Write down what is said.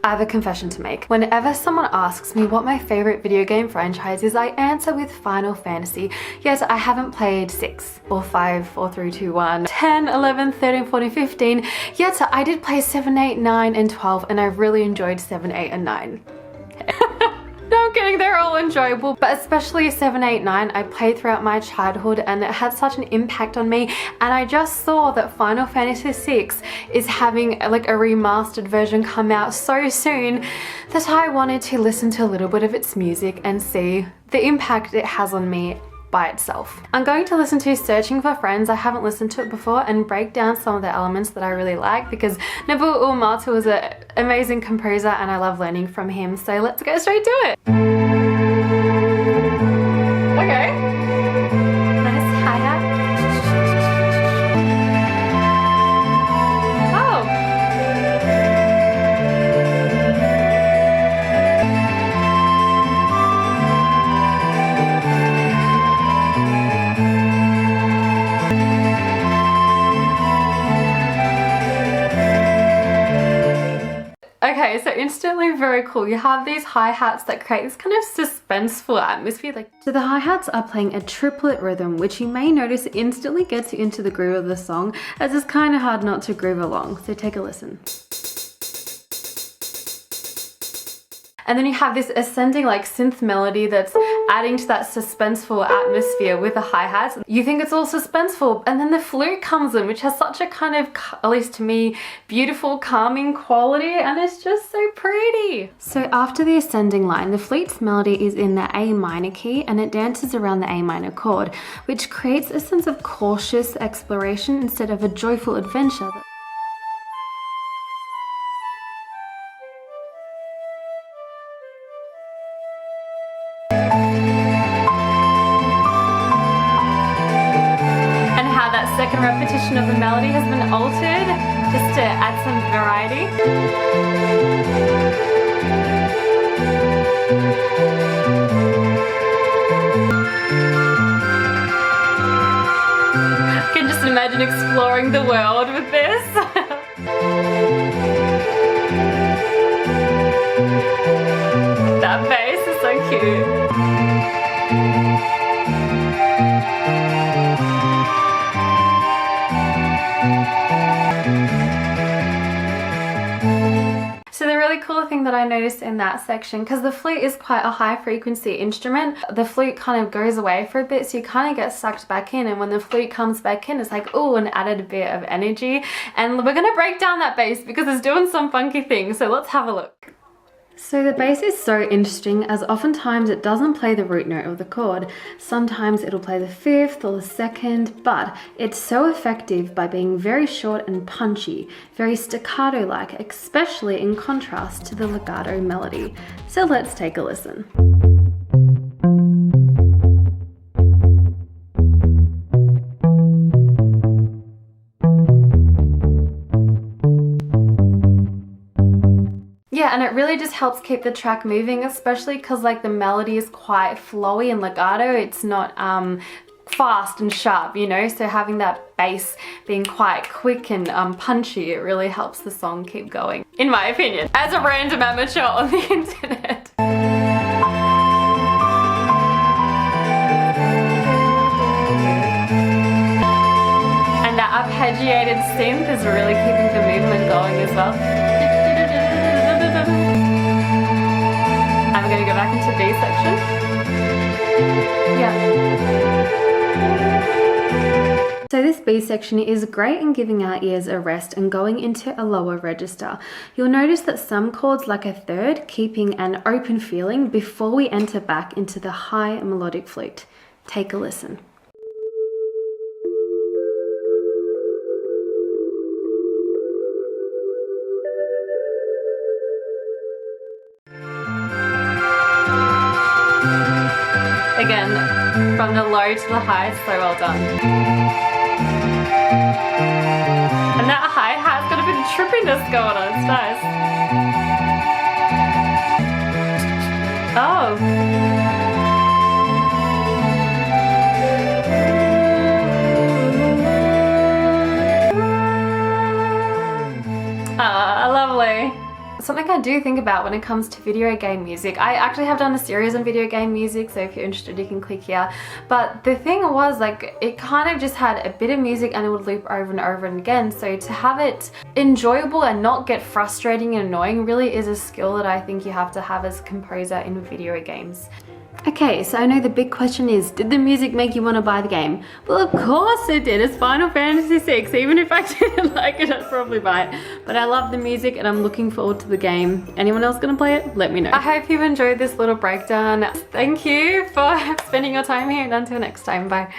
I have a confession to make. Whenever someone asks me what my favorite video game franchise is, I answer with Final Fantasy. Yes, I haven't played 6 or 5, 4, 3, 2, 1, 10, 11, 13, 14, 15. Yet I did play 7, 8, 9, and 12, and I really enjoyed 7, 8, and 9. No, I'm kidding, they're all enjoyable, but especially 7, 8, 9, I played throughout my childhood and it had such an impact on me, and I just saw that Final Fantasy VI is having like a remastered version come out so soon that I wanted to listen to a little bit of its music and see the impact it has on me by itself. I'm going to listen to Searching for Friends. I haven't listened to it before, and break down some of the elements that I really like, because Nobuo Uematsu is an amazing composer and I love learning from him. So let's go straight to it. Okay. Nice hi-hat. Oh. Okay, so instantly very cool. You have these hi-hats that create this kind of suspenseful atmosphere. So the hi-hats are playing a triplet rhythm, which you may notice instantly gets you into the groove of the song, as it's kind of hard not to groove along. So take a listen. And then you have this ascending like synth melody that's adding to that suspenseful atmosphere with the hi-hats. You think it's all suspenseful, and then the flute comes in, which has such a kind of, at least to me, beautiful, calming quality, and it's just so pretty. So after the ascending line, the flute's melody is in the A minor key, and it dances around the A minor chord, which creates a sense of cautious exploration instead of a joyful adventure. Second repetition of the melody has been altered just to add some variety. I can just imagine exploring the world with this. That bass is so cute. So the really cool thing that I noticed in that section, because the flute is quite a high frequency instrument, the flute kind of goes away for a bit, so you kind of get sucked back in, and when the flute comes back in, it's like, oh, an added bit of energy. And we're gonna break down that bass because it's doing some funky things, so let's have a look. So the bass is so interesting, as oftentimes it doesn't play the root note of the chord. Sometimes it'll play the 5th or the 2nd, but it's so effective by being very short and punchy, very staccato-like, especially in contrast to the legato melody. So let's take a listen. Yeah, and it really just helps keep the track moving, especially because like the melody is quite flowy and legato. It's not fast and sharp, you know, so having that bass being quite quick and punchy, it really helps the song keep going, in my opinion, as a random amateur on the internet. And that arpeggiated synth is really keeping the movement going as well. I'm going to go back into B section. Yeah. So this B section is great in giving our ears a rest and going into a lower register. You'll notice that some chords like a third, keeping an open feeling before we enter back into the high melodic flute. Take a listen. Again, from the low to the high, so well done. And that hi-hat's got a bit of trippiness going on, it's nice. Oh. Lovely. Something I do think about when it comes to video game music. I actually have done a series on video game music, so if you're interested you can click here. But the thing was, like, it kind of just had a bit of music and it would loop over and over and again. So to have it enjoyable and not get frustrating and annoying really is a skill that I think you have to have as a composer in video games. Okay, so I know the big question is, did the music make you want to buy the game? Well, of course it did. It's Final Fantasy VI. Even if I didn't like it, I'd probably buy it. But I love the music and I'm looking forward to the game. Anyone else gonna play it? Let me know. I hope you've enjoyed this little breakdown. Thank you for spending your time here, and until next time, bye.